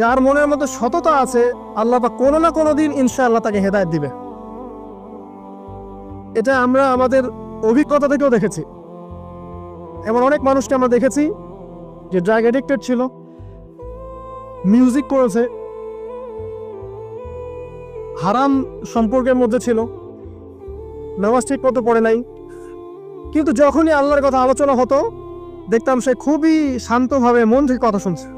যার মনের মধ্যে সততা আছে আল্লাহ পাক কোনো না কোনো দিন ইনশাআল্লাহ তাকে হেদায়েত দিবে। এটা আমরা আমাদের অভিজ্ঞতা থেকেও দেখেছি। এমন অনেক মানুষকে আমরা দেখেছি যে ড্রাগ অ্যাডিক্টেড ছিল, মিউজিক করেছে, হারাম সম্পর্কের মধ্যে ছিল, নামাজ ঠিক মতো পড়ে নাই, কিন্তু যখনই আল্লাহর কথা আলোচনা হতো দেখতাম সে খুবই শান্তভাবে মন থেকে কথা শুনছে।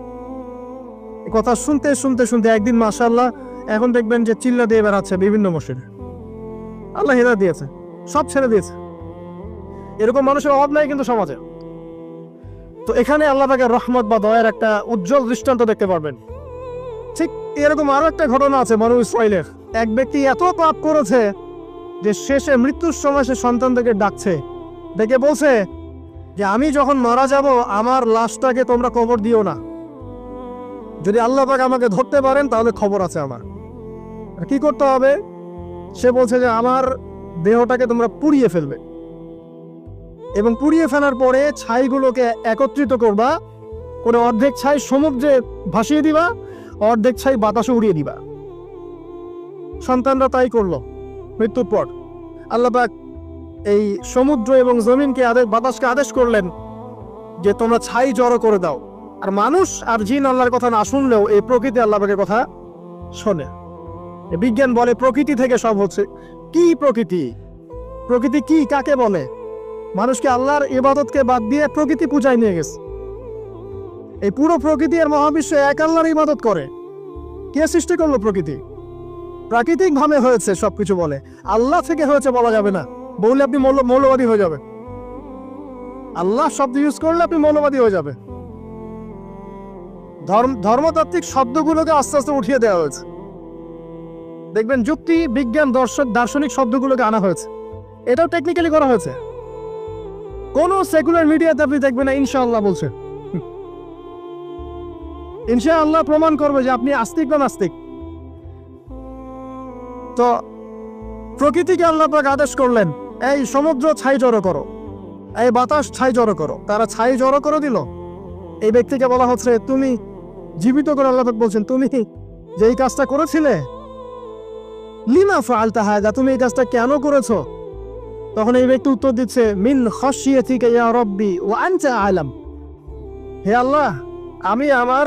কথা শুনতে শুনতে শুনতে একদিন মাশাআল্লাহ এখন দেখবেন যে চিল্লা দিয়ে বেড়াচ্ছে বিভিন্ন মসজিদে। আল্লাহ হেদায়েত দিয়েছে, সব ছেড়ে দিয়েছে। এরকম মানুষের অভাব নাই কিন্তু সমাজে। তো এখানে আল্লাহ পাকের রহমত বা দয়ার একটা উজ্জ্বল দৃষ্টান্ত দেখতে পারবেন। ঠিক এরকম আরো একটা ঘটনা আছে বনু ইসরাইলের। এক ব্যক্তি এত পাপ করেছে যে শেষে মৃত্যুর সময় সে সন্তানদেরকে ডাকছে, ডেকে বলছে যে আমি যখন মারা যাব আমার লাশটাকে তোমরা কবর দিও না, যদি আল্লাহ পাক আমাকে ধরতে পারেন তাহলে খবর আছে আমার। কি করতে হবে? সে বলছে যে আমার দেহটাকে তোমরা পুড়িয়ে ফেলবে এবং পুড়িয়ে ফেলার পরে ছাইগুলোকে একত্রিত করবা, করে অর্ধেক ছাই সমুদ্রে ভাসিয়ে দিবা, অর্ধেক ছাই বাতাসে উড়িয়ে দিবা। সন্তানরা তাই করলো। মৃত্যুর পর আল্লাহ পাক এই সমুদ্র এবং জমিনকে বাতাসকে আদেশ করলেন যে তোমরা ছাই জড়ো করে দাও। আর মানুষ আর জিন আল্লাহর কথা না শুনলেও এই প্রকৃতি আল্লাহ পাকের কথা শোনে। বিজ্ঞান বলে প্রকৃতি থেকে সব হচ্ছে। কি প্রকৃতি? প্রকৃতি কি, কাকে বলে? মানুষকে আল্লাহর ইবাদতকে বাদ দিয়ে প্রকৃতি পূজায় নিয়ে গেছে। এই পুরো প্রকৃতি আর মহাবিশ্ব এক আল্লাহর ইবাদত করে। কে সৃষ্টি করলো প্রকৃতি? প্রাকৃতিক ভাবে হয়েছে সবকিছু বলে, আল্লাহ থেকে হয়েছে বলা যাবে না। বললে আপনি মৌলবাদী হয়ে যাবে। আল্লাহ শব্দ ইউজ করলে আপনি মৌলবাদী হয়ে যাবে। ধর্মতাত্ত্বিক শব্দগুলোকে আস্তে আস্তে উঠিয়ে দেওয়া হয়েছে। দেখবেন যুক্তি, বিজ্ঞান, দার্শনিক শব্দগুলোকে আনা হয়েছে। এটাও টেকনিক্যালি করা হয়েছে। কোন সেকুলার মিডিয়াতে আপনি দেখবেন না ইনশাআল্লাহ বলছে। ইনশাআল্লাহ প্রমাণ করবে যে আপনি আস্তিক না নাস্তিক। তো প্রকৃতিকে আল্লাহ পাক আদেশ করলেন এই সমুদ্র ছাই জড়ো করো, এই বাতাস ছাই জড়ো করো। তারা ছাই জড়ো করে দিল। এই ব্যক্তিকে বলা হচ্ছে তুমি জীবিত করে আল্লাহ পাক বলছেন তুমি যে এই কাজটা করেছিলে, লিমা ফাআলতা হাযা, তুমি এই কাজটা কেন করেছো? তখন এই ব্যক্তি উত্তর দিচ্ছে মিন খাশিয়াতিকা ইয়া রাব্বি ওয়া আনতা আ'লাম। হে আল্লাহ, আমি আমার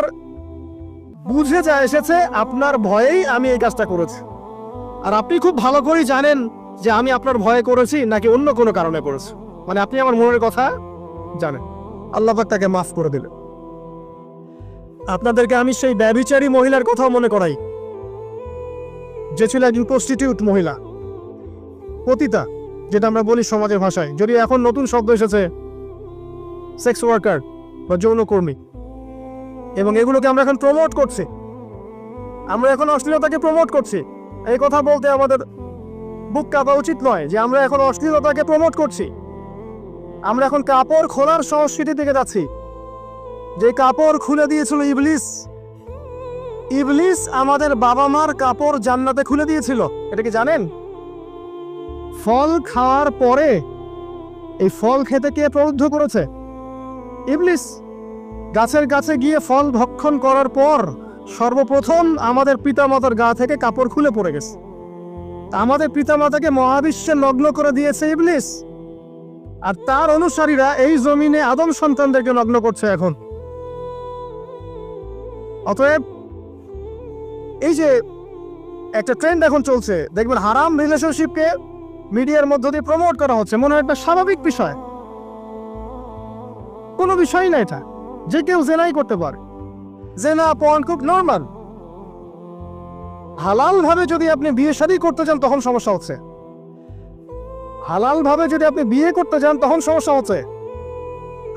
বুঝে যা এসেছে আপনার ভয়েই আমি এই কাজটা করেছি, আর আপনি খুব ভালো করেই জানেন যে আমি আপনার ভয়ে করেছি নাকি অন্য কোনো কারণে করেছি। মানে আপনি আমার মনের কথা জানেন। আল্লাহ পাক তাকে মাফ করে দিলেন। আপনাদেরকে আমি সেই ব্যভিচারী মহিলার কথাও মনে করাই, যে ছিল একজন প্রস্টিটিউট মহিলা, পতিতা, যেটা আমরা বলি সমাজের ভাষায়। যদিও এখন নতুন শব্দ এসেছে সেক্স ওয়ার্কার বা যৌনকর্মী, এবং এগুলোকে আমরা এখন প্রমোট করছি। আমরা এখন অশ্লীলতাকে প্রমোট করছি। এই কথা বলতে আমাদের বুক কাঁপা উচিত নয় যে আমরা এখন অশ্লীলতাকে প্রমোট করছি। আমরা এখন কাপড় খোলার সংস্কৃতি থেকে যাচ্ছি। যে কাপড় খুলে দিয়েছিল ইবলিস। ইবলিস আমাদের বাবা মার কাপড় জান্নাতে খুলে দিয়েছিল, এটা কি জানেন? ফল খাওয়ার পরে এই ফল খেতে কে প্রলুব্ধ করেছে? ইবলিস। গাছের কাছে গিয়ে ফল ভক্ষণ করার পর সর্বপ্রথম আমাদের পিতামাতার গা থেকে কাপড় খুলে পড়ে গেছে। আমাদের পিতামাতাকে মহাবিশ্বে নগ্ন করে দিয়েছে ইবলিস, আর তার অনুসারীরা এই জমিনে আদম সন্তানদেরকে নগ্ন করছে এখন। অতএব এই যে একটা ট্রেন্ড এখন চলছে, দেখবেন হারাম রিলেশনশিপকে মিডিয়ার মধ্য দিয়ে প্রমোট করা হচ্ছে, মনে হয় একটা স্বাভাবিক বিষয়। কোনো বিষয় না এটা, যে কেউ জেনাই করতে পারে। জেনা পর্ন খুব নর্মাল। হালাল ভাবে যদি আপনি বিয়ে শাদী করতে চান তখন সমস্যা হচ্ছে। হালাল ভাবে যদি আপনি বিয়ে করতে চান তখন সমস্যা হচ্ছে।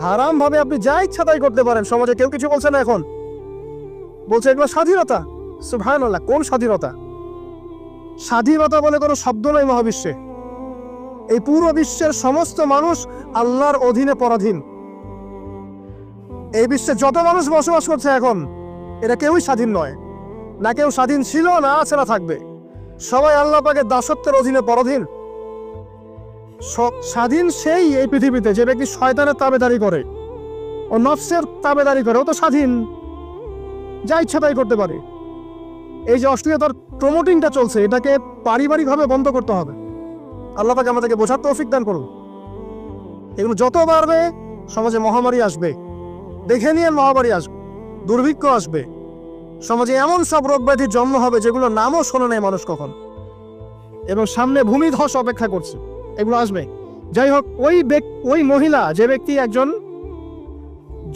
হারাম ভাবে আপনি যা ইচ্ছা তাই করতে পারেন, সমাজে কেউ কিছু বলছে না। এখন বলছে এগুলো স্বাধীনতা। সুবহানাল্লাহ, কোন স্বাধীনতা? স্বাধীনতা বলে কোনো শব্দ নয় মহাবিশ্বে। এই পুরো বিশ্বের সমস্ত মানুষ আল্লাহর অধীনে পরাধীন। এই বিশ্বে যত মানুষ বসবাস করছে এখন, এরা কেউই স্বাধীন নয়। না কেউ স্বাধীন ছিল, না আছে, না থাকবে। সবাই আল্লাহ পাকের দাসত্বের অধীনে পরাধীন। স্বাধীন সেই এই পৃথিবীতে যে ব্যক্তি শয়তানের তাবেদারি করে, ও নফসের তাবেদারি করে, ও তো স্বাধীন। যা ইচ্ছা তাই করতে পারে। এই যে অশ্লীলতার প্রমোটিংটা চলছে, এটাকে পারিবারিকভাবে বন্ধ করতে হবে। আল্লাহ পাক আমাদেরকে বোঝার তৌফিক দান করুন। এগুলো যত বাড়বে সমাজে মহামারী আসবে, দেখে নিয়ে মহামারী আসবে, দুর্ভিক্ষ আসবে, সমাজে এমন সব রোগ ব্যাধির জন্ম হবে যেগুলো নামও শোনে নাই মানুষ কখন, এবং সামনে ভূমিধস অপেক্ষা করছে, এগুলো আসবে। যাই হোক, ওই মহিলা, যে ব্যক্তি একজন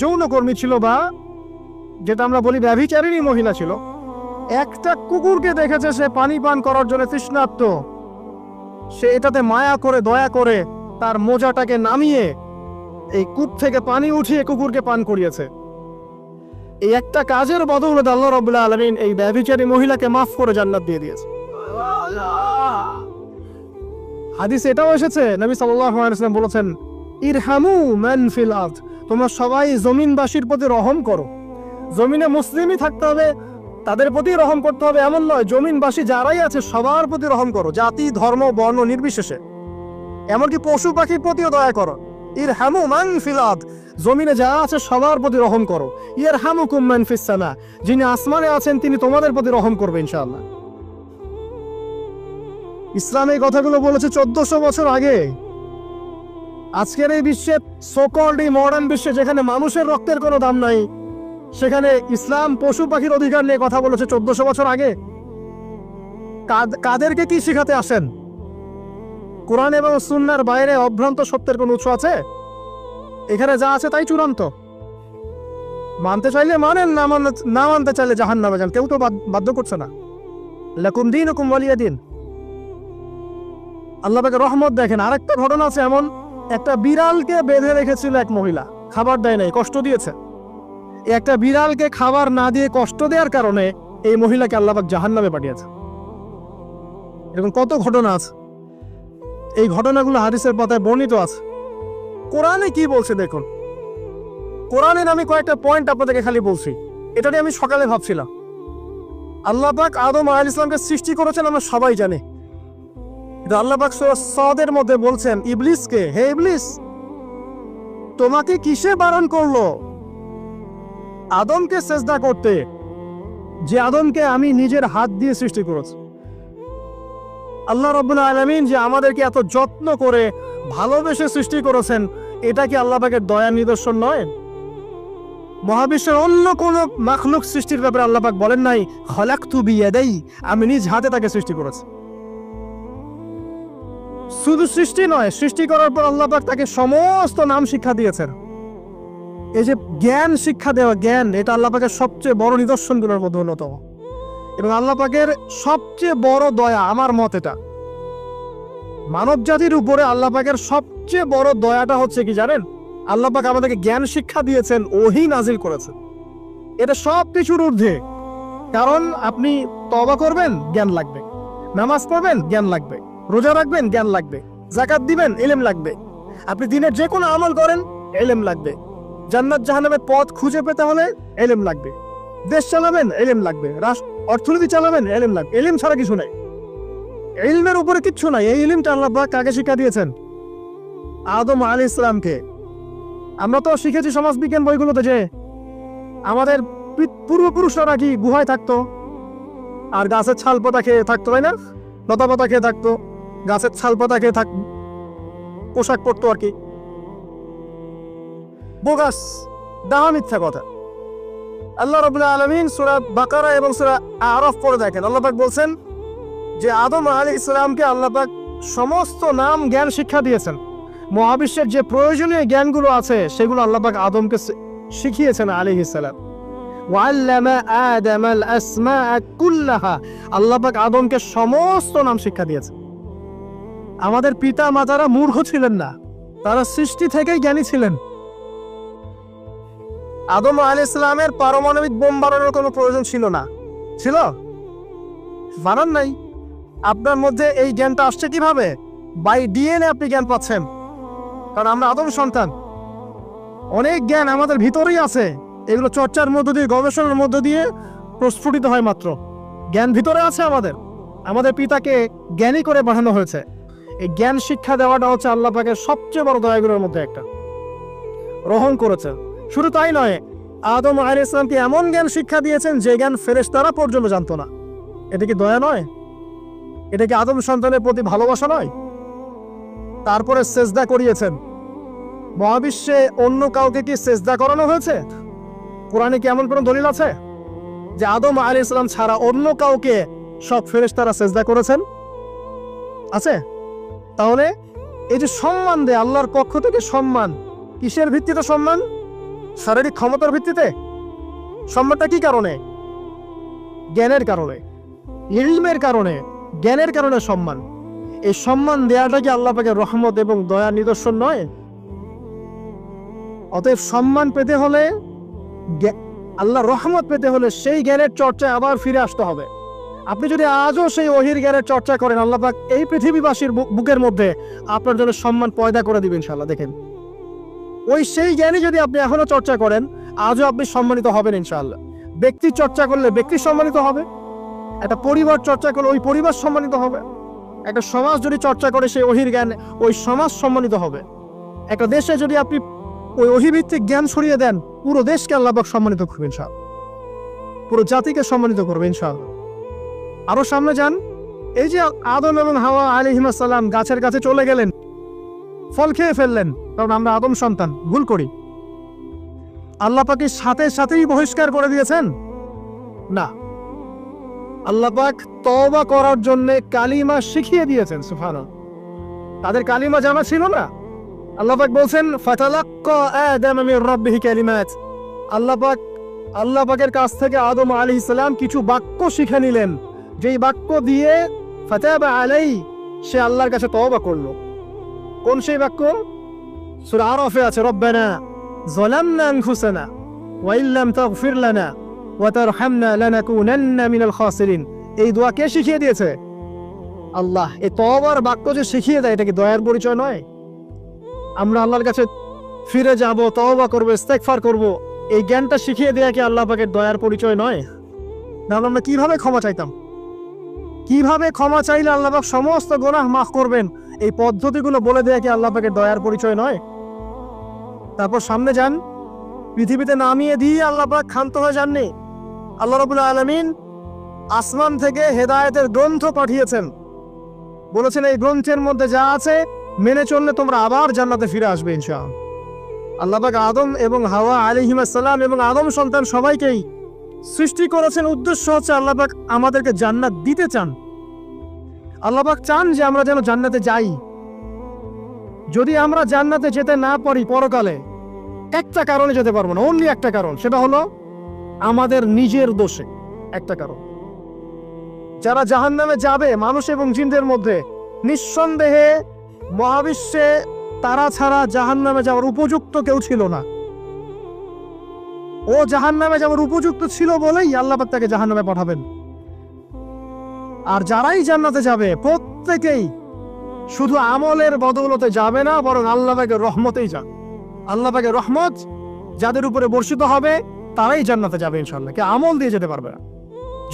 যৌনকর্মী ছিল, বা যেটা আমরা বলি ব্যভিচারিণী মহিলা ছিল, একটা কুকুরকে দেখেছে সে পানি পান করার জন্য তৃষ্ণার্ত, সে এটাতে মায়া করে দয়া করে তার মোজাটাকে নামিয়ে এই কূপ থেকে পানি উঠিয়ে কুকুরকে পান করিয়েছে। এই একটা কাজের বদৌলতে আল্লাহ রাব্বুল আলামিন এই ব্যভিচারী মহিলাকে মাফ করে জান্নাত দিয়ে দিয়েছে। হাদিসে এটাও এসেছে, নবী সাল্লাল্লাহু আলাইহি ওয়াসাল্লাম বলেছেন, ইরহামু মান ফিল আরদ, তোমরা সবাই জমিনবাসীর প্রতি রহম করো। জমিনে মুসলিমই থাকতে হবে, তাদের প্রতি রহম করতে হবে এমন নয়, জমিনবাসী যারাই আছে সবার প্রতি রহম করো, জাতি ধর্ম বর্ণ নির্বিশেষে, এমনকি পশু পাখির প্রতিও দয়া করো। ইরহামু মান ফিল আরদ, জমিনে যারা আছে সবার প্রতি রহম করো। ইয়ারহামুকুম মান ফিস সামা, যিনি আসমানে আছেন তিনি তোমাদের প্রতি রহম করবে ইনশাআল্লাহ। ইসলাম এই কথাগুলো বলেছে 1400 বছর আগে। আজকের এই বিশ্বে, সোকল্ড এই মডার্ন বিশ্বে, যেখানে মানুষের রক্তের কোনো দাম নাই, সেখানে ইসলাম পশু পাখির অধিকার নিয়ে কথা বলেছে 1400 বছর আগে। কাদেরকে কি শিখাতে আসেন? কোরআন এবং সুন্নাহর বাইরে অভ্রান্ত সত্যের কোন উৎস আছে? এখানে যা আছে তাই চূড়ান্ত। মানতে চাইলে মানেন, না মানতে চাইলে জাহান্নামে যান, কেউ তো বাধ্য করছে না। লাকুম দীনুকুম ওয়ালিয়া দিন। আল্লাহ পাকের রহমত দেখেন। আরেকটা ঘটনা আছে এমন, একটা বিড়ালকে বেঁধে রেখেছিল এক মহিলা, খাবার দেয় নাই, কষ্ট দিয়েছে। একটা বিড়ালকে খাবার না দিয়ে কষ্ট দেওয়ার কারণে এই মহিলাকে আল্লাহ পাক জাহান্নামে পাঠিয়েছে। এরকম কত ঘটনা আছে, এই ঘটনাগুলো হাদিসের পাতায় বর্ণিত আছে। কোরআনে কি বলছে দেখুন। কোরআনের আমি কয়েকটা পয়েন্ট আপনাদেরকে খালি বলছি, এটা নিয়ে আমি সকালে ভাবছিলাম। আল্লাহ পাক আদম আলাইহিস সালামকে সৃষ্টি করেছেন, আমরা সবাই জানি। আল্লাহ পাক সূরা সাদের মধ্যে বলছেন ইবলিসকে, হে ইবলিস, তোমাকে কিসে বারণ করলো আদমকে সেজদা করতে, যে আদমকে আমি নিজের হাত দিয়ে সৃষ্টি করেছি। আল্লাহ রাব্বুল আলামিন যে আমাদেরকে এত যত্ন করে ভালোবেসে সৃষ্টি করেছেন, এটা কি আল্লাহ পাকের দয়ার নিদর্শন নয়? মহাবিশ্বের অন্য কোন মাখলুক সৃষ্টির ব্যাপারে আল্লাহ পাক বলেন নাই খলাকতু বিয়াদাই, আমি নিজ হাতে তাকে সৃষ্টি করেছি। শুধু সৃষ্টি নয়, সৃষ্টি করার পর আল্লাহ পাক তাকে সমস্ত নাম শিক্ষা দিয়েছেন। এই যে জ্ঞান শিক্ষা দেওয়া, জ্ঞান, এটা আল্লাহ পাকের সবচেয়ে বড় নিদর্শনগুলোর মধ্যে অন্যতম। এবং আল্লাহ পাকের সবচেয়ে বড় দয়া, আমার মত এটা, মানব জাতির উপরে আল্লাহ পাকের সবচেয়ে বড় দয়াটা হচ্ছে কি জানেন? আল্লাহ পাক আমাদেরকে জ্ঞান শিক্ষা দিয়েছেন, ওহী নাজিল করেছেন। এটা সব কিছুর ঊর্ধ্বে। কারণ আপনি তওবা করবেন, জ্ঞান লাগবে। নামাজ পড়বেন, জ্ঞান লাগবে। রোজা রাখবেন, জ্ঞান লাগবে। যাকাত দিবেন, ইলম লাগবে। আপনি দিনের যে কোনো আমল করেন, ইলম লাগবে। জান্নাত জাহান্নামের পথ খুঁজে পেতে হলে ইলম লাগবে। দেশ চালাবেন, ইলম লাগবে। অর্থনীতি চালাবেন, ইলম লাগবে। ইলম ছাড়া কিছু নাই, ইলমের উপরে কিচ্ছু নাই। এই ইলমটা আল্লাহ পাক কাকে শিক্ষা দিয়েছেন? আদম আলাইহিস সালামকে। আমরা তো শিখেছি সমাজবিজ্ঞান বইগুলোতে যে আমাদের পূর্বপুরুষরা নাকি গুহায় থাকতো, আর গাছের ছাল পাতা খেয়ে থাকতো, তাই না? লতা পাতা খেয়ে থাকতো, গাছের ছাল পাতা খেয়ে পোশাক পরতো আর কি। বোগাস, ডাহা, মিথ্যা কথা। আল্লাহ রাব্বুল আলামিন সূরা বাকারা এবং সূরা আরাফ পড়ে দেখেন, আল্লাহ পাক বলছেন যে আদম আলাইহিস সালামকে আল্লাহ পাক সমস্ত নাম জ্ঞান শিক্ষা দিয়েছেন। মহাবিশ্বের যে প্রয়োজনীয় জ্ঞানগুলো আছে সেগুলো আল্লাহ পাক আদমকে শিখিয়েছেন আলাইহিস সালাম। ওয়াল্লামা আদামাল আসমাআ কুল্লাহা, আল্লাহ পাক আদমকে সমস্ত নাম শিক্ষা দিয়েছেন। আমাদের পিতা মাতারা মূর্খ ছিলেন না, তারা সৃষ্টি থেকেই জ্ঞানী ছিলেন। আদম আলাইহিস সালামের পারমাণবিক বোম বানানোর কোনো প্রয়োজন ছিল না, ছিল? বানান নাই। আপনার মধ্যে এই জ্ঞানটা আসছে কিভাবে? বাই ডিএনএ আপনি জ্ঞান পাচ্ছেন, কারণ আমরা আদম সন্তান। অনেক জ্ঞান আমাদের ভিতরেই আছে, এগুলো চর্চার মধ্য দিয়ে, গবেষণার মধ্য দিয়ে প্রস্ফুটিত হয় মাত্র। জ্ঞান ভিতরে আছে আমাদের, আমাদের পিতাকে জ্ঞানী করে পাঠানো হয়েছে। এই জ্ঞান শিক্ষা দেওয়াটা হচ্ছে আল্লাহ পাকের সবচেয়ে বড় দয়াগুলোর মধ্যে একটা। রহম করেছে। শুধু তাই নয়, আদম আলাইহিস সালামকে এমন জ্ঞান শিক্ষা দিয়েছেন যে জ্ঞান ফেরেশতারা পর্যন্ত জানতো না। এটা কি দয়া নয়? এটা কি আদম সন্তানের প্রতি ভালোবাসা নয়? তারপরে সেজদা করিয়েছেন। মহাবিশ্বে অন্য কাউকে কি সেজদা করানো হয়েছে? কোরআনে কি এমন কোনো দলিল আছে যে আদম আলাইহিস সালাম ছাড়া অন্য কাউকে সব ফেরেশতারা সেজদা করেছেন? আছে? তাহলে এই যে সম্মান দেয় আল্লাহর পক্ষ থেকে, সম্মান কিসের ভিত্তিতে সম্মান? শারীরিক ক্ষমতার ভিত্তিতে? সম্মানটা কি কারণে? জ্ঞানের কারণে, ইলমের কারণে, জ্ঞানের কারণে সম্মান। এই সম্মান দেওয়াটা কি আল্লাহ পাকের রহমত এবং দয়ার নিদর্শন নয়? অতএব সম্মান পেতে হলে, আল্লাহর রহমত পেতে হলে সেই জ্ঞানের চর্চায় আবার ফিরে আসতে হবে। আপনি যদি আজও সেই ওহির জ্ঞানের চর্চা করেন, আল্লাহ পাক এই পৃথিবীবাসীর বুকের মধ্যে আপনার জন্য সম্মান পয়দা করে দিবেন ইনশাআল্লাহ। দেখেন, ওই সেই জ্ঞানী যদি আপনি এখনো চর্চা করেন, আজও আপনি সম্মানিত হবেন ইনশাআল্লাহ। ব্যক্তি চর্চা করলে ব্যক্তি সম্মানিত হবে, একটা পরিবার চর্চা করলে ওই পরিবার সম্মানিত হবে, একটা সমাজ যদি চর্চা করে সেই ওহির জ্ঞান, ওই সমাজ সম্মানিত হবে। একটা দেশে যদি আপনি ওই ওহিভিত্তিক জ্ঞান ছড়িয়ে দেন, পুরো দেশকে আল্লাহ পাক সম্মানিত করবেন ইনশাআল্লাহ, পুরো জাতিকে সম্মানিত করবেন ইনশাআল্লাহ। আরো সামনে যান, এই যে আদম এবং হাওয়া আলাইহিস সালাম গাছের কাছে চলে গেলেন, ফল খেয়ে ফেললেন, কারণ আমরা আদম সন্তান, ভুল করি। আল্লাহ পাক সাথে সাথেই বহিষ্কার করে দিয়েছেন? না, আল্লাহ পাক তওবা করার জন্য কালিমা শিখিয়ে দিয়েছেন। সুবহানাল্লাহ, তাদের কালিমা জানা ছিল না। আল্লাহ পাক বলছেন ফাতালাক্কা আদম মির রাব্বিহি কালিমাত। আল্লাহ পাকের কাছ থেকে আদম আলাইহিস সালাম কিছু বাক্য শিখে নিলেন, যেই বাক্য দিয়ে ফাতাবা আলাইহি, সে আল্লাহর কাছে তওবা করলো। কোন সেই বাক্য? সূরা আরাফে আছে, রব্বানা যালামনা আনফুসানা ওয়া ইল্লাম তাগফির লানা ওয়া তারহামনা লানাকুনান্না মিনাল খাসিরিন। এই দোয়া কে শিখিয়ে দিয়েছে? আল্লাহ। এই তওবার বাক্য যে শিখিয়ে দেয়, এটা কি দয়ার পরিচয় নয়? আমরা আল্লাহর কাছে ফিরে যাব, তওবা করব, ইস্তেগফার করব, এই জ্ঞানটা শিখিয়ে দেয়া কি আল্লাহ পাকের দয়ার পরিচয় নয়? তাহলে আমরা কিভাবে ক্ষমা চাইতাম? কিভাবে ক্ষমা চাইলে আল্লাহ পাক সমস্ত গুনাহ মাফ করবেন, এই পদ্ধতিগুলো বলে দেয়া কি আল্লাহ পাকের দয়ার পরিচয় নয়? তারপর সামনে যান, পৃথিবীতে নামিয়ে দিয়ে আল্লাহ পাক ক্ষান্ত হয়ে যাননি। আল্লাহ রাব্বুল আলামিন আসমান থেকে হেদায়েতের গ্রন্থ পাঠিয়েছেন, বলেছেন এই গ্রন্থের মধ্যে যা আছে মেনে চললে তোমরা আবার জান্নাতে ফিরে আসবে ইনশাআল্লাহ। আল্লাহ পাক আদম এবং হাওয়া আলাইহিস সালাম এবং আদম সন্তান সবাইকেই সৃষ্টি করেছেন, উদ্দেশ্য হচ্ছে আল্লাহ পাক আমাদেরকে জান্নাত দিতে চান। আল্লাহ পাক চান যে আমরা যেন জান্নাতে যাই। যদি আমরা জান্নাতে যেতে না পারি পরকালে, একটা কারণে যেতে পারবো না, অনলি একটা কারণ, সেটা হলো আমাদের নিজের দোষে। একটা কারণ, যারা জাহান্নামে যাবে মানুষ এবং জিনদের মধ্যে, নিঃসন্দেহে মহাবিশ্বে তারা ছাড়া জাহান্নামে যাওয়ার উপযুক্ত কেউ ছিল না। ও জাহান্নামে যাওয়ার উপযুক্ত ছিল বলেই আল্লাহ পাক তাকে জাহান্নামে পাঠাবেন। আর যারাই জান্নাতে যাবে প্রত্যেকেই শুধু আমলের বদৌলতে যাবে না, বরং আল্লাহ পাকের রহমতেই যাবে। আল্লাহ পাকের রহমত যাদের উপরে বর্ষিত হবে তারাই জান্নাতে যাবে ইনশাআল্লাহ। কে আমল দিয়ে যেতে পারবে না।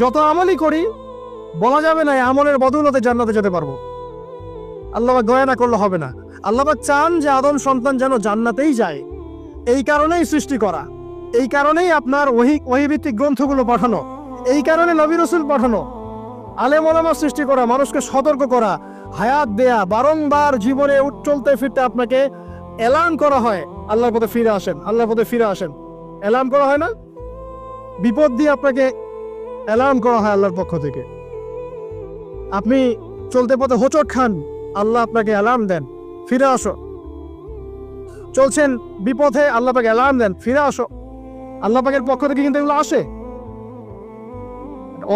যত আমলই করি বলা যাবে না আমলের বদৌলতে জান্নাতে যেতে পারবো। আল্লাহ পাক দয়া না করলে হবে না। আল্লাহ পাক চান যে আদম সন্তান যেন জান্নাতেই যায়। এই কারণেই সৃষ্টি করা, এই কারণেই আপনার ওহীভিত্তিক গ্রন্থগুলো পাঠানো, এই কারণে নবী রাসূল পাঠানো, আলেম ওলামা সৃষ্টি করা, মানুষকে সতর্ক করা, হায়াত দেয়া, বারংবার জীবনে চলতে ফিরতে আপনাকে এলান করা হয় আল্লাহর পথে ফিরে আসেন, আল্লাহর পথে ফিরে আসেন। এলান করা হয় না? বিপদ দিয়ে আপনাকে এলান করা হয় আল্লাহর পক্ষ থেকে। আপনি চলতে পথে হোঁচট খান, আল্লাহ আপনাকে এলান দেন, ফিরে আসো। চলছেন বিপথে, আল্লাহ পাক এলান দেন, ফিরে আসো। আল্লাহ পাকের পক্ষ থেকে কিন্তু এগুলো আসে।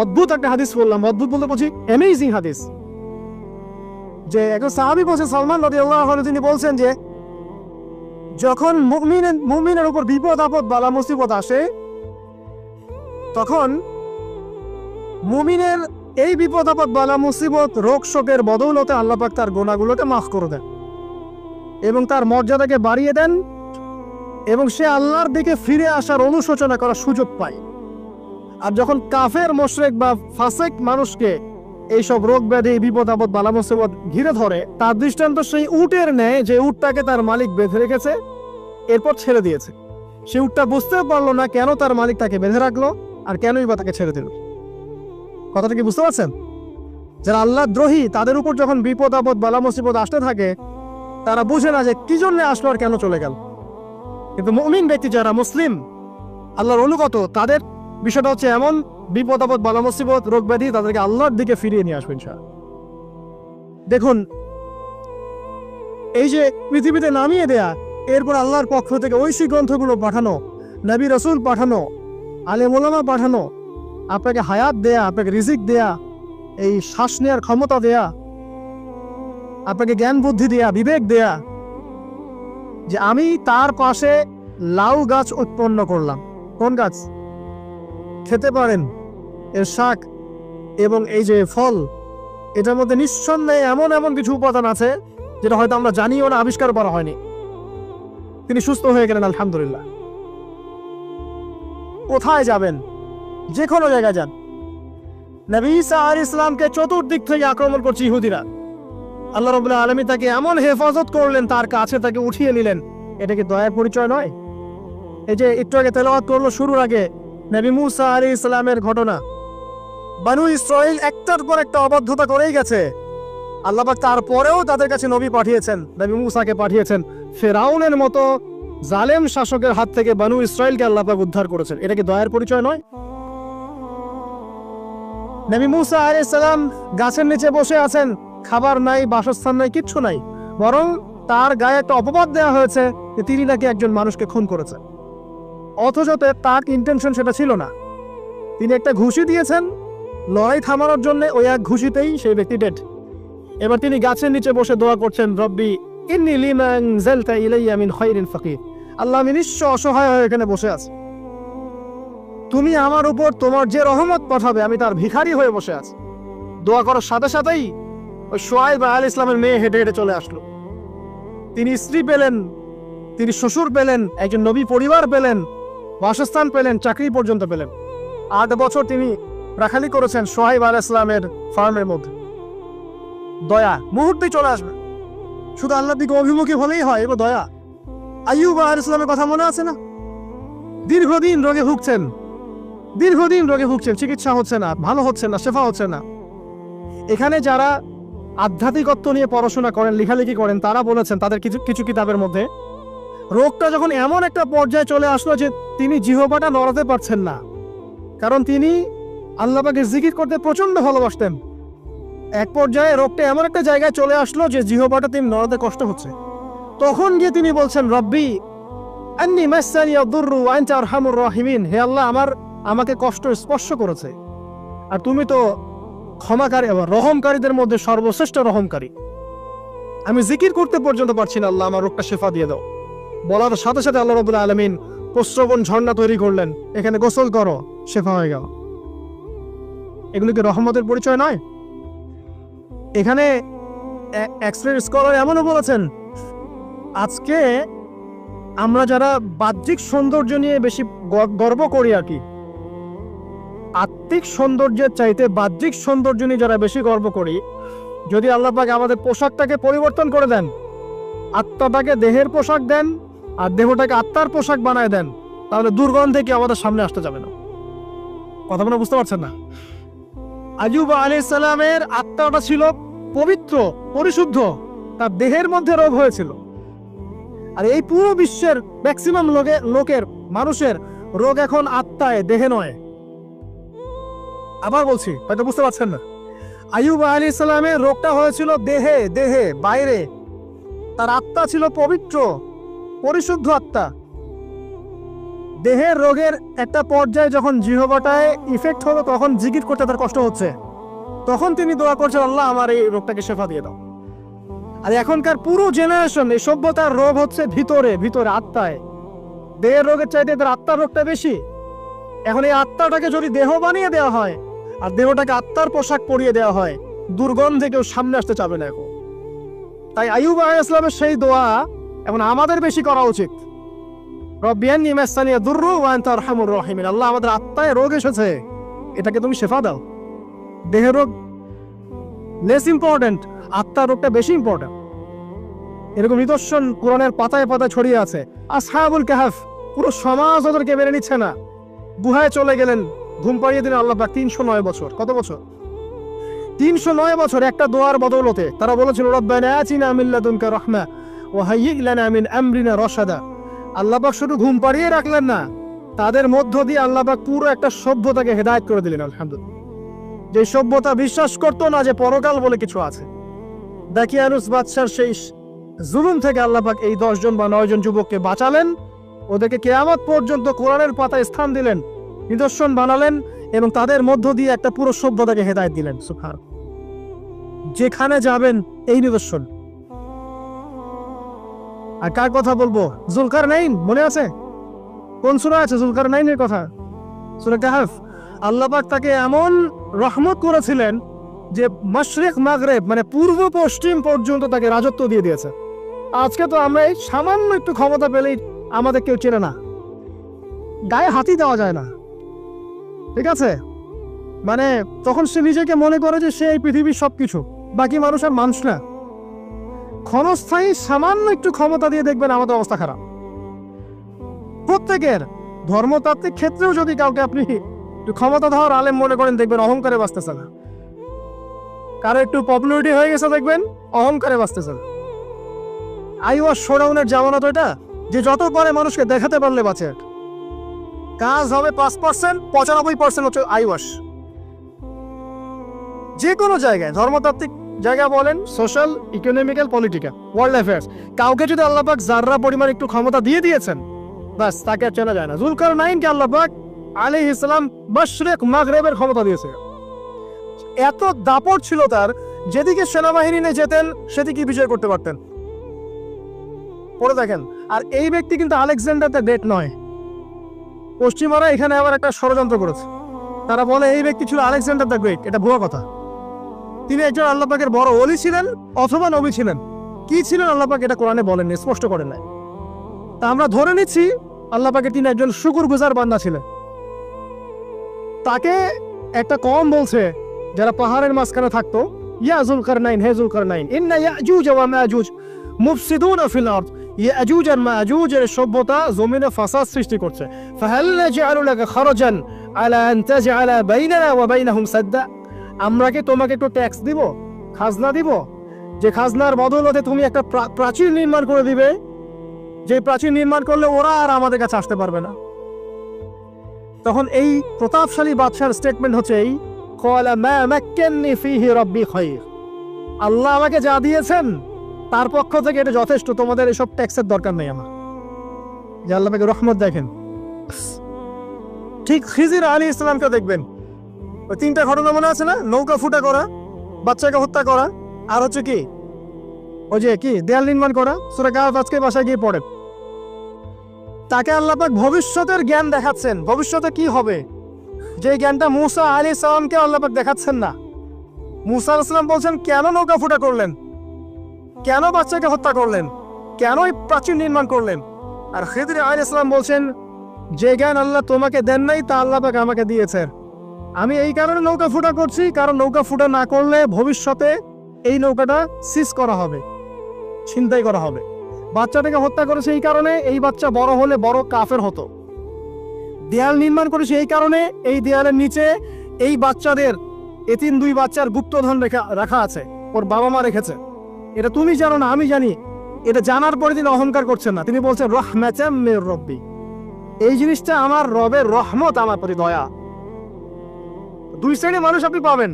অদ্ভুত একটা হাদিস বললাম, অদ্ভুত বলতে বলছি অ্যামেজিং হাদিস, যে একজন সাহাবী বলছেন, সালমান রাদিয়াল্লাহু আনহু, তিনি বলছেন যে যখন মুমিনের উপর বিপদ আপদ বালা মুসিবত আসে, তখন মুমিনের এই বিপদ আপদ বালা মুসিবত রোগ শোকের বদৌলতে আল্লাহ পাক তার গুনাহগুলোকে মাফ করে দেন এবং তার মর্যাদাকে বাড়িয়ে দেন, এবং সে আল্লাহর দিকে ফিরে আসার অনুশোচনা করার সুযোগ পায়। আর যখন কাফের মুশরিক বা ফাসিক মানুষকে এইসব রোগ ব্যাধি বিপদ আপদ বালা মুসিবত ঘিরে ধরে, তার দৃষ্টান্ত সেই উটের ন্যায় যে উটটাকে তার মালিক বেঁধে রেখেছে, এরপর ছেড়ে দিয়েছে। সে উটটা বুঝতে পারলো না কেন তার মালিক তাকে বেঁধে রাখলো আর কেনই বা তাকে ছেড়ে দিল। কথাটা কি বুঝতে পারছেন? যারা আল্লাহ দ্রোহী তাদের উপর যখন বিপদ আপদ বালা মুসিবত আসতে থাকে তারা বুঝে না যে কি জন্য আসলো আর কেন চলে গেল। কিন্তু মুমিন ব্যক্তি যারা মুসলিম আল্লাহর অনুগত তাদের বিষয়টা হচ্ছে এমন বিপদ আপদ বালা মুসিবত রোগ ব্যাধি তাদেরকে আল্লাহর দিকে ফিরিয়ে নিয়ে আসবে ইনশাআল্লাহ। দেখুন এই যে পৃথিবীতে নামিয়ে দেয়া, এরপর আল্লাহর পক্ষ থেকে ঐশী গ্রন্থগুলো পাঠানো, নবী রসুল পাঠানো, আলেম ওলামা পাঠানো, আপনাকে হায়াত দেয়া, আপনাকে রিজিক দেয়া, এই শ্বাস নেওয়ার ক্ষমতা দেয়া, আপনাকে জ্ঞান বুদ্ধি দেয়া, বিবেক দেয়া, যে আমি তার পাশে লাউ গাছ উৎপন্ন করলাম। কোন গাছ? খেতে পারেন এর শাক এবং এই যে ফল, এটার মধ্যে নিঃসন্দেহে এমন এমন কিছু উপাদান আছে যেটা হয়তো আমরা জানিও না, আবিষ্কার করা হয়নি। তিনি সুস্থ হয়ে গেলেন আলহামদুলিল্লাহ। কোথায় যাবেন? যে কোনো জায়গায় যান। নবী ঈসা আলাইহিস সালামকে চতুর্দিক থেকে আক্রমণ করছে ইহুদিরা। আল্লাহ রাব্বুল আলামিন তাকে এমন হেফাজত করলেন, তার কাছে তাকে উঠিয়ে নিলেন। এটা কি দয়ার পরিচয় নয়? এই যে একটু আগে তেলাওয়াত করলো শুরুর আগে নবী মুসা আলাইহিস সালামের ঘটনা। বানু ইসরাইল একটার পর একটা অবাধ্যতা করেই গেছে। আল্লাহ পাক তারপরেও তাদের কাছে নবী পাঠিয়েছেন, নবী মুসাকে পাঠিয়েছেন। ফেরাউনের মতো জালেম শাসকের হাত থেকে বানু ইসরাইলকে আল্লাহ পাক উদ্ধার করেছেন। এটা কি দয়ার পরিচয় নয়? নবী মুসা আলাইহিস সালাম গাছের নিচে বসে আছেন, খাবার নাই, বাসস্থান নাই, কিচ্ছু নাই, বরং তার গায়ে একটা অপবাদ দেওয়া হয়েছে যে তিনি নাকি একজন মানুষকে খুন করেছেন। অথচ তার ইন্টেনশন সেটা ছিল না। তিনি একটা ঘুষি দিয়েছেন লড়াই থামানোর জন্য, ওই এক ঘুষিতেই সেই ব্যক্তি ডেড। এবার তিনি গাছের নিচে বসে দোয়া করছেন, রব্বি ইন্নী লিমা আনজালতা ইলাইয়া মিন খায়রিন ফাকির। আল্লাহ, আমি নিঃস্ব অসহায় হয়ে এখানে বসে আছি, তুমি আমার উপর তোমার যে রহমত পাঠাবে আমি তার ভিখারি হয়ে বসে আছি। দোয়া করার সাথে সাথেই ওই শুআয়ব আলাইহিস ইসলামের মেয়ে হেঁটে হেঁটে চলে আসলো। তিনি স্ত্রী পেলেন, তিনি শ্বশুর পেলেন, একজন নবী পরিবার পেলেন, বাসস্থান পেলেন, চাকরি পর্যন্ত পেলেন। 8 বছর তিনি রাখালি করেছেন শুআয়ব আলাইহিস ইসলামের ফার্মের মধ্যে। দয়া মুহূর্তেই চলে আসবে, শুধু আল্লাহর দিকে অভিমুখী হলেই হয়। এবার দয়া। আইয়ুব আলাইহিস সালামের কথা মনে আছে না? দীর্ঘদিন রোগে ভুগছেন, চিকিৎসা হচ্ছে না, ভালো হচ্ছে না, শেফা হচ্ছে না। এখানে যারা আধ্যাত্মিকত্ব নিয়ে পড়াশোনা করেন, লেখালেখি করেন, তারা বলেছেন তাদের কিছু কিছু কিতাবের মধ্যে, রোগটা যখন এমন একটা পর্যায়ে চলে আসলো যে তিনি জিহ্বাটা নড়াতে পারছেন না, কারণ তিনি আল্লাহ পাকের জিকির করতে প্রচন্ড ভালোবাসতেন। এক পর্যায়ে রোগটা এমন একটা জায়গায় চলে আসলো যে জিহ্বাটা তিনি নড়াতে কষ্ট হচ্ছে। তখন গিয়ে তিনি বলছেন, রব্বি আন্নী মাসসানি আদ-দুররু ওয়া আনতা আরহামুর রাহিমিন। হে আল্লাহ, আমাকে কষ্ট স্পর্শ করেছে, আর তুমি তো ক্ষমাকারী এবং রহমকারীদের মধ্যে সর্বশ্রেষ্ঠ রহমকারী। আমি জিকির করতে পর্যন্ত পারছি না, আল্লাহ আমার রোগটা শেফা দিয়ে দাও। বলার সাথে সাথে আল্লাহ রাব্বুল আলামিন প্রস্রবণ ঝর্ণা তৈরি করলেন, এখানে গোসল করো, শেফা হয়ে গেল। এগুলো কি রহমতের পরিচয় নয়? এখানে এক্সরে স্কলার এমনও বলেছেন, আজকে আমরা যারা বাহ্যিক সৌন্দর্য নিয়ে বেশি গর্ব করি আর কি, আত্মিক সৌন্দর্যের চাইতে বাহ্যিক সৌন্দর্য নিয়ে যারা বেশি গর্ব করি, যদি আল্লাহ পাক আমাদের পোশাকটাকে পরিবর্তন করে দেন, আত্মাটাকে দেহের পোশাক দেন আর দেহটাকে আত্মার পোশাক বানায় দেন, তাহলে দুর্গন্ধে কি আমাদের সামনে আসতে যাবে না। কথা মনে বুঝতে পারছেন না? আইয়ুব আলাইহিস সালামের আত্মাটা ছিল পবিত্র, পরিশুদ্ধ, তার দেহের মধ্যে রোগ হয়েছিল। আর এই পুরো বিশ্বের ম্যাক্সিমাম লোকের মানুষের রোগ এখন আত্মায়, দেহে নয়। আবার বলছি, হয়তো বুঝতে পারছেন না। আইয়ুব আলাইহিস সালামের রোগটা হয়েছিল দেহে, বাইরে। তার আত্মা ছিল পবিত্র, পরিশুদ্ধ আত্মা। দেহের রোগের একটা পর্যায়ে যখন জিহ্বাটায় ইফেক্ট হলো, তখন জিকির করতে তার কষ্ট হচ্ছে, তখন তিনি দোয়া করছেন, আল্লাহ আমার এই রোগটাকে শেফা দিয়ে দাও। আর এখনকার পুরো জেনারেশন, এই সভ্যতার রোগ হচ্ছে ভিতরে, আত্মায়। দেহের রোগের চাইতে তার আত্মার রোগটা বেশি। এখন এই আত্মাটাকে যদি দেহ বানিয়ে দেওয়া হয় আর দেহটাকে আত্মার পোশাক পরিয়ে দেওয়া হয়, দুর্গন্ধে কেউ সামনে আসতে চাবে না এখন। তাই আইয়ুব আলাইহিস সালামের সেই দোয়া এখন আমাদের বেশি করা উচিত। রব্বি আন্নী মাসসানি আদ-দুররু ওয়া আনতা আরহামুর রাহিমিন। আল্লাহ, আমাদের আত্মায় রোগ এসেছে, এটাকে তুমি শেফা দাও। দেহের রোগ লেস ইম্পর্টেন্ট, আত্মার রোগটা বেশি ইম্পর্টেন্ট। এরকম নিদর্শন কোরআনের পাতায় পাতায় ছড়িয়ে আছে। আসহাবুল কাহফ, পুরো সমাজ ওদেরকে মেনে নিচ্ছে না, গুহায় চলে গেলেন, ঘুম পাড়িয়ে দিলেন আল্লাহ পাক। 309 বছর, কত বছর? 309 বছর একটা দোয়ার বদৌলতে। তারা বলেছিল রব্বানা আতিনা মিন লাদুনকা রাহমা ওয়া হাইয়্ লানা মিন আমরিনা রাশাদা। আল্লাহ পাক শুধু ঘুম পাড়িয়ে রাখলেন না, তাদের মধ্য দিয়ে আল্লাহ পাক পুরো একটা সভ্যতাকে হেদায়েত করে দিলেন। আলহামদুলিল্লাহ। যে সভ্যতা বিশ্বাস করতো না যে পরকাল বলে কিছু আছে, দাকিয়ানুস বাদশার সেই জুলুম থেকে আল্লাহ পাক এই 10 জন বা 9 জন যুবককে বাঁচালেন, ওদেরকে কিয়ামত পর্যন্ত কোরআনের পাতায় স্থান দিলেন, নিদর্শন বানালেন এবং তাদের মধ্য দিয়ে একটা পুরো সভ্যতাকে হেদায়েত দিলেন। সুবহান। যেখানে যাবেন এই নিদর্শন। আর কার কথা বলবো? জুলকারনাইন, মনে আছে? কোন সূরা আছে জুলকারনাইনের কথা? সূরা কাহফ। আল্লাহ পাক তাকে এমন রহমত করেছিলেন যে মাশরিক মাগরিব মানে পূর্ব পশ্চিম পর্যন্ত তাকে রাজত্ব দিয়ে দিয়েছে। আজকে তো আমরা এই সামান্য একটু ক্ষমতা পেলেই আমাদের কেউ চেনে না, গায়ে হাতই দেওয়া যায় না, ঠিক আছে? মানে তখন সে নিজেকে মনে করে যে সে এই পৃথিবীর সবকিছু, বাকি মানুষ আর মানুষ না। ক্ষণস্থায়ী সামান্য একটু ক্ষমতা দিয়ে দেখবেন আমাদের অবস্থা খারাপ। প্রত্যেকের ধর্মতাত্ত্বিক ক্ষেত্রেও যদি কাউকে আপনি একটু ক্ষমতা ধর আলেম মনে করেন, দেখবেন অহংকারে বাঁচতেছে না। কারো একটু পপুলারিটি হয়ে গেছে, দেখবেন অহংকারে বাঁচতেছে না। আইওয়াস শোডাউনের জামানত ওইটা, যে যত পারে মানুষকে দেখাতে পারলে বাঁচে। কাজ হবে 5%, 95% হচ্ছে আইওয়াস। যে কোনো জায়গায়, ধর্মতাত্ত্বিক জায়গা বলেন, social, economical, political, world affairs, কাউকে যদি আল্লাহ পাক যাররা পরিমাণ একটু ক্ষমতা দিয়ে দিয়েছেন, বাস তাকে আর চেনা যায় না। জুলকারনাইনকে আল্লাহ পাক আলাইহিস সালাম মাশরিক মাগরিবের ক্ষমতা দিয়েছে। এত দাপট ছিল তার, যেদিকে সেনাবাহিনী নিয়ে যেতেন সেদিকে বিজয় করতে পারতেন। পড়ে দেখেন। আর এই ব্যক্তি কিন্তু আলেকজান্ডার দ্য গ্রেট নয়। পশ্চিমারা এখানে আবার একটা ষড়যন্ত্র করেছে। তারা বলে এই ব্যক্তি ছিল আলেকজান্ডার দ্য গ্রেট। এটা ভুয়া কথা। তিনি একজন আল্লাহ পাকের বড় ওলি ছিলেন অথবা নবী ছিলেন। কি ছিলেন আল্লাহ পাক এটা কোরআনে বলেননি, স্পষ্ট করেন নাই। তা আমরা ধরে নিচ্ছি আল্লাহ পাকের তিনি একজন শুকরগুজার বান্দা ছিলেন। তাকে একটা কওম বলছে যারা পাহাড়ের মাঝখানে থাকতো, ইয়া জুলকারনাইন, হে জুলকারনাইন, ইন্না ইয়াজুজ ওয়া মাজুজ মুফসিদুনা ফিল আরদ। ইয়াজুজ আর মাজুজের সভ্যতা জমিনে ফাসাদ সৃষ্টি করছে। ফাহাল নাজআলু লাকা খারাজান আলা আন তাজআলা বাইনানা ওয়া বাইনাহুম সাদ্দা। আমরা কি তোমাকে একটু ট্যাক্স দিব, খাজনা দিব, যে খাজনার বদৌলতে তুমি একটা প্রাচীর নির্মাণ করে দিবে, যে প্রাচীর নির্মাণ করলে ওরা আর আমাদের কাছে আসতে পারবে না। তখন এই প্রতাপশালী বাদশার স্টেটমেন্ট হচ্ছে এই, ক্বালা মা মাক্কান্নি ফীহি রাব্বি খায়র। আল্লাহ আমাকে যা দিয়েছেন তার পক্ষ থেকে এটা যথেষ্ট, তোমাদের এসব ট্যাক্সের দরকার নেই আমার। যে আল্লাহ পাকের রহমত দেখেন। ঠিক খিজির আলাইহিস সালামকে দেখবেন, ওই 3টা ঘটনা মনে আছে না? নৌকা ফুটা করা, বাচ্চাকে হত্যা করা, আর হচ্ছে কি ওই যে কি দেয়াল নির্মাণ করা। সূরা কাহফ আজকে বাসায় গিয়ে পড়েন। তাকে আল্লাহ পাক ভবিষ্যতের জ্ঞান দেখাচ্ছেন, ভবিষ্যতে কি হবে, যে জ্ঞানটা মূসা আলাইহিস সালামকে আল্লাহ পাক দেখাচ্ছেন না। মূসা আলাইহিস সালাম বলছেন কেন নৌকা ফুটা করলেন, কেন বাচ্চাকে হত্যা করলেন, কেন এই প্রাচীর নির্মাণ করলেন। আর খিজির আলাইহিস সালাম বলছেন যে জ্ঞান আল্লাহ তোমাকে দেন নাই তা আল্লাহ পাক আমাকে দিয়েছেন। আমি এই কারণে নৌকা ফুটা করছি, কারণ নৌকা ফুটা না করলে ভবিষ্যতে এই নৌকাটা সিজ করা হবে, ছিনতাই করা হবে। বাচ্চাটাকে হত্যা করেছে এই কারণে, এই বাচ্চা বড় হলে বড় কাফের হতো। দেয়াল নির্মাণ করেছে এই কারণে, এই দেয়ালের নিচে এই বাচ্চাদের এতিম 2 বাচ্চার গুপ্তধন রাখা আছে, ওর বাবা মা রেখেছে। এটা তুমি জানো না, আমি জানি। এটা জানার পরে তিনি অহংকার করছেন না, তিনি বলছেন রাহমাতাম মির রাব্বি, এই জিনিসটা আমার রবের রহমত, আমার প্রতি দয়া। 2 শ্রেণীর মানুষ আপনি পাবেন।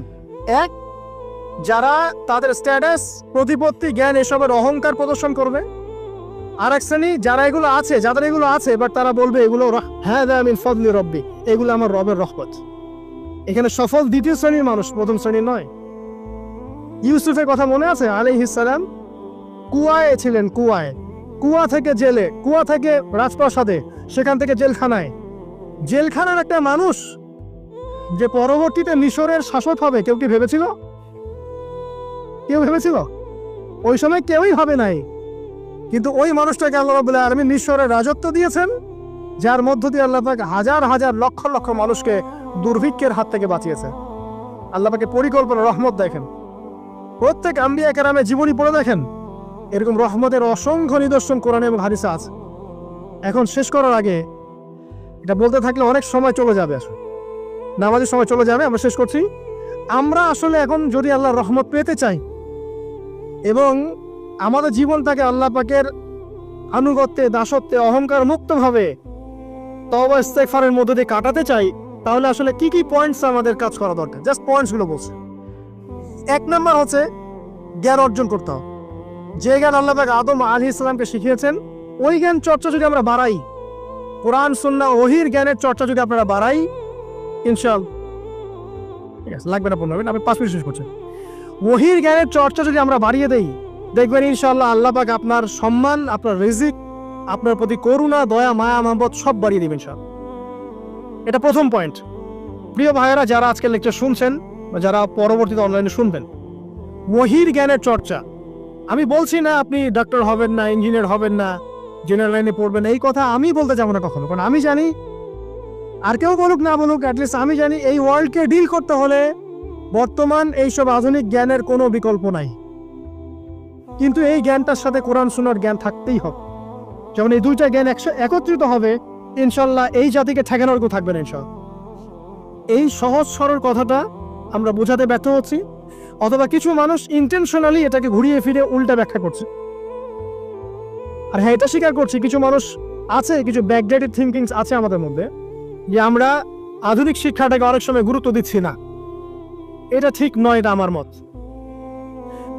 এক, যারা তাদের স্ট্যাটাস, প্রতিপত্তি, জ্ঞান এসবের অহংকার প্রদর্শন করবে। আর এক শ্রেণী যারা এগুলো আছে, যাদের এগুলো আছে, বাট তারা বলবে এগুলো হাযা মিন ফাদলি রাব্বি, এগুলো আমার রবের রহমত। এখানে সফল 2য় শ্রেণীর মানুষ, 1ম শ্রেণীর নয়। ইউসুফের কথা মনে আছে? আলাইহিস সালাম কুয়ায় ছিলেন, কুয়া থেকে জেলে, কুয়া থেকে রাজপ্রাসাদে, সেখান থেকে জেলখানায়। জেলখানার একটা মানুষ যে পরবর্তীতে মিশরের শাসক হবে, কেউ কি ভেবেছিল? কেউ ভেবেছিল? ওই সময় কেউই ভাবে নাই। কিন্তু ওই মানুষটাকে আল্লাহ রাব্বুল আলামিন মিশরের রাজত্ব দিয়েছেন, যার মধ্য দিয়ে আল্লাহ পাক হাজার হাজার লক্ষ লক্ষ মানুষকে দুর্ভিক্ষের হাত থেকে বাঁচিয়েছে। আল্লাহ পাকের পরিকল্পনা, রহমত দেখেন। প্রত্যেক আম্বিয়া কেরামের জীবনী পড়ে দেখেন, এরকম রহমতের অসংখ্য নিদর্শন কোরআনে এবং হাদিসে আছে। এখন শেষ করার আগে এটা বলতে থাকলে অনেক সময় চলে যাবে, আসলে নামাজের সময় চলে যাবে, আমরা শেষ করছি। আমরা আসলে এখন যদি আল্লাহর রহমত পেতে চাই এবং আমাদের জীবনটাকে আল্লাহ পাকের আনুগত্যে, দাসত্বে, অহংকার মুক্তভাবে তওবা ইস্তেগফারের মধ্যে দিয়ে কাটাতে চাই, তাহলে আসলে কি কি পয়েন্টস আমাদের কাজ করা দরকার, জাস্ট পয়েন্টসগুলো বলছে। 1 নম্বর হচ্ছে জ্ঞান অর্জন করতে হবে। যে জ্ঞান আল্লাহ পাক আদম আলাইহিস সালামকে শিখিয়েছেন, ওই জ্ঞান চর্চা যদি আমরা বাড়াই, কোরআন সুন্নাহ ওহীর জ্ঞানের চর্চা যদি আপনারা বাড়াই, ইনশাআল্লাহ ঠিক আছে, লাগবে না 15 মিনিট, আমি 5 মিনিট শেষ করছি। ওহীর জ্ঞানের চর্চা যদি আমরা বাড়িয়ে দেই, দেখবেন ইনশাআল্লাহ আল্লাহ পাক আপনার সম্মান, আপনার রিজিক, আপনার প্রতি করুণা, দয়া, মায়া, মহব্বত সব বাড়িয়ে দিবেন ইনশাআল্লাহ। এটা প্রথম পয়েন্ট। প্রিয় ভাইয়েরা, যারা আজকে লেকচার শুনছেন বা যারা পরবর্তীতে অনলাইনে শুনবেন, ওহীর জ্ঞানের চর্চা। আমি বলছি না আপনি ডাক্তার হবেন না, ইঞ্জিনিয়ার হবেন না, জেনারেল লাইনে পড়বেন, এই কথা আমি বলতে যাবো না কখনো। কারণ আমি জানি, আর কেউ বলুক না বলুক, অ্যাটলিস্ট আমি জানি এই ওয়ার্ল্ডকে ডিল করতে হলে বর্তমান এইসব আধুনিক জ্ঞানের কোনো বিকল্প নাই। কিন্তু এই জ্ঞানটার সাথে কোরআন সুন্নাহর জ্ঞান থাকতেই হবে। যখন এই দুইটা জ্ঞান একত্রিত হবে, ইনশাল্লাহ এই জাতিকে ঠেকানোর কেউ থাকবে না ইনশাল্লাহ। এই সহজ সরল কথাটা আমরা বোঝাতে ব্যর্থ হচ্ছি, অথবা কিছু মানুষ ইন্টেনশনালি এটাকে ঘুরিয়ে ফিরে উল্টা ব্যাখ্যা করছে। আর হ্যাঁ, এটা স্বীকার করছি, কিছু মানুষ আছে, কিছু ব্যাকডেটেড থিঙ্কিংস আছে আমাদের মধ্যে, যে আমরা আধুনিক শিক্ষাটাকে অনেক সময় গুরুত্ব দিচ্ছি না। এটা ঠিক নয়, এটা আমার মত।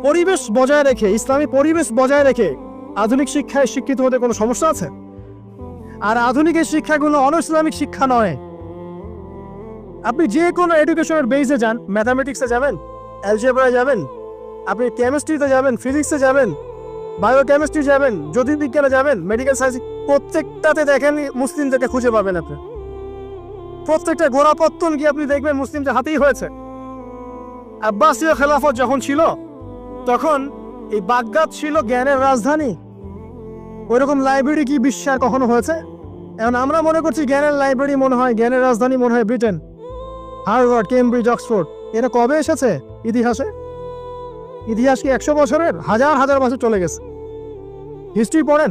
পরিবেশ বজায় রেখে, ইসলামী পরিবেশ বজায় রেখে আধুনিক শিক্ষায় শিক্ষিত হতে কোনো সমস্যা আছে? আর আধুনিকের শিক্ষাগুলো অনইসলামিক শিক্ষা নয়। আপনি যে কোনো এডুকেশনের বেসে যান, ম্যাথামেটিক্সে যাবেন, অ্যালজেব্রায় যাবেন, আপনি কেমিস্ট্রিতে যাবেন, ফিজিক্সে যাবেন, বায়োকেমিস্ট্রি যাবেন, জ্যোতির্বিজ্ঞানে যাবেন, মেডিকেল সায়েন্স, প্রত্যেকটাতে দেখেন মুসলিমদেরকে খুঁজে পাবেন আপনি। প্রত্যেকটা গোড়াপত্তন কি আপনি দেখবেন মুসলিমদের হাতেই হয়েছে। আব্বাসীয় খেলাফত যখন ছিল, তখন এই বাগদাদ ছিল জ্ঞানের রাজধানী। ওইরকম লাইব্রেরি কি বিশ্বে কখনো হয়েছে? এখন আমরা মনে করছি জ্ঞানের লাইব্রেরি মনে হয়, জ্ঞানের রাজধানী মনে হয় ব্রিটেন, হার্ভার্ড, কেমব্রিজ, অক্সফোর্ড। এরা কবে এসেছে ইতিহাসে? ইতিহাস কি 100 বছরের? হাজার হাজার বছর চলে গেছে। হিস্ট্রি পড়েন।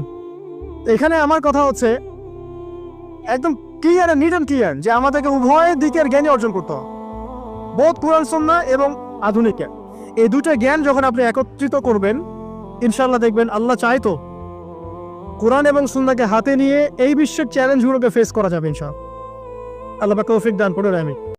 এখানে আমার কথা হচ্ছে একদম ক্লিয়ার, নিট অ্যান্ড ক্লিয়ার, যে আমাদেরকে উভয় দিকের জ্ঞানই অর্জন করতে হবে, বোধ কোরআন সুন্নাহ এবং আধুনিক জ্ঞান। এই দুটো জ্ঞান যখন আপনি একত্রিত করবেন, ইনশাআল্লাহ দেখবেন আল্লাহ চাইতো কোরআন এবং সুন্নাহকে হাতে নিয়ে এই বিশ্বের চ্যালেঞ্জগুলোকে ফেস করা যাবে ইনশাআল্লাহ। আল্লাহ পাক তৌফিক দান করুন, আমিন।